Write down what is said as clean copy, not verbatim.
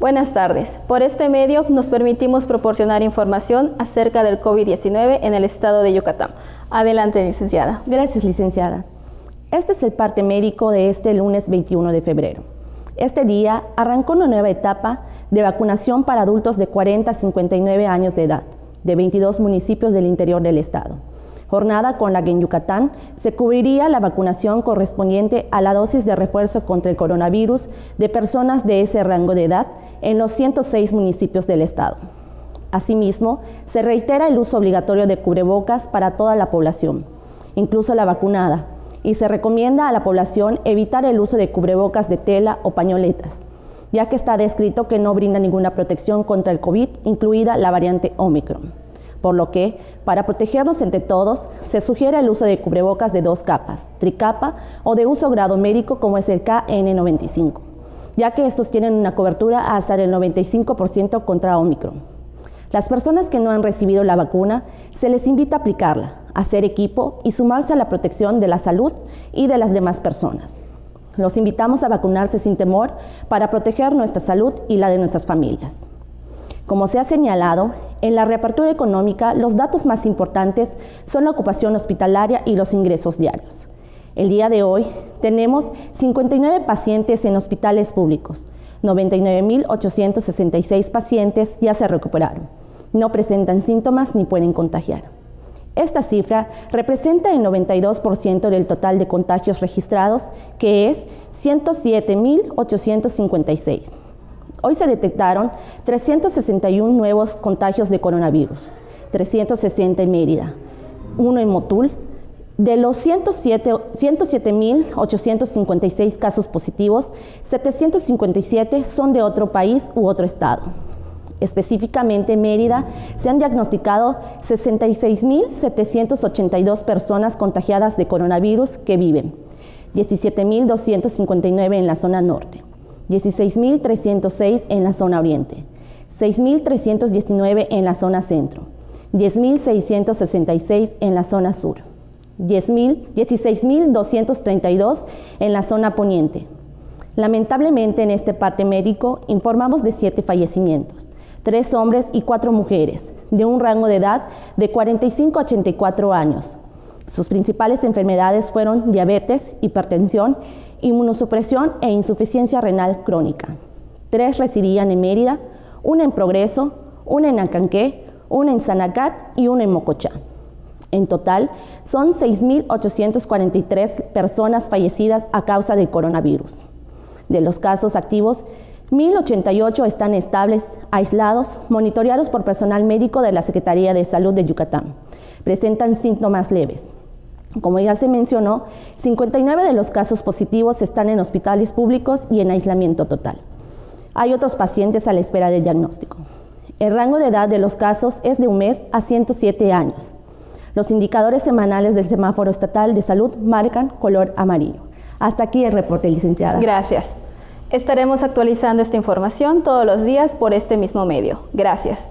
Buenas tardes. Por este medio nos permitimos proporcionar información acerca del COVID-19 en el estado de Yucatán. Adelante, licenciada. Gracias, licenciada. Este es el parte médico de este lunes 21 de febrero. Este día arrancó una nueva etapa de vacunación para adultos de 40 a 59 años de edad, de 22 municipios del interior del estado. Jornada con la que en Yucatán se cubriría la vacunación correspondiente a la dosis de refuerzo contra el coronavirus de personas de ese rango de edad en los 106 municipios del estado. Asimismo, se reitera el uso obligatorio de cubrebocas para toda la población, incluso la vacunada, y se recomienda a la población evitar el uso de cubrebocas de tela o pañoletas, ya que está descrito que no brinda ninguna protección contra el COVID, incluida la variante Omicron. Por lo que, para protegernos entre todos, se sugiere el uso de cubrebocas de 2 capas, tricapa o de uso grado médico como es el KN95, ya que estos tienen una cobertura hasta del 95% contra Omicron. Las personas que no han recibido la vacuna, se les invita a aplicarla, hacer equipo y sumarse a la protección de la salud y de las demás personas. Los invitamos a vacunarse sin temor para proteger nuestra salud y la de nuestras familias. Como se ha señalado, en la reapertura económica los datos más importantes son la ocupación hospitalaria y los ingresos diarios. El día de hoy tenemos 59 pacientes en hospitales públicos, 99.866 pacientes ya se recuperaron, no presentan síntomas ni pueden contagiar. Esta cifra representa el 92% del total de contagios registrados, que es 107.856. Hoy se detectaron 361 nuevos contagios de coronavirus, 360 en Mérida, 1 en Motul. De los 107.856 casos positivos, 757 son de otro país u otro estado. Específicamente en Mérida se han diagnosticado 66.782 personas contagiadas de coronavirus que viven, 17.259 en la zona norte, 16.306 en la zona oriente, 6.319 en la zona centro, 10.666 en la zona sur, 16.232 en la zona poniente. Lamentablemente en este parte médico informamos de 7 fallecimientos, 3 hombres y 4 mujeres, de un rango de edad de 45 a 84 años. Sus principales enfermedades fueron diabetes, hipertensión, inmunosupresión e insuficiencia renal crónica. 3 residían en Mérida, 1 en Progreso, 1 en Acanqué, 1 en Sanacat y 1 en Mocochá. En total, son 6.843 personas fallecidas a causa del coronavirus. De los casos activos, 1.088 están estables, aislados, monitoreados por personal médico de la Secretaría de Salud de Yucatán. Presentan síntomas leves. Como ya se mencionó, 59 de los casos positivos están en hospitales públicos y en aislamiento total. Hay otros pacientes a la espera de diagnóstico. El rango de edad de los casos es de 1 mes a 107 años. Los indicadores semanales del semáforo estatal de salud marcan color amarillo. Hasta aquí el reporte, licenciada. Gracias. Estaremos actualizando esta información todos los días por este mismo medio. Gracias.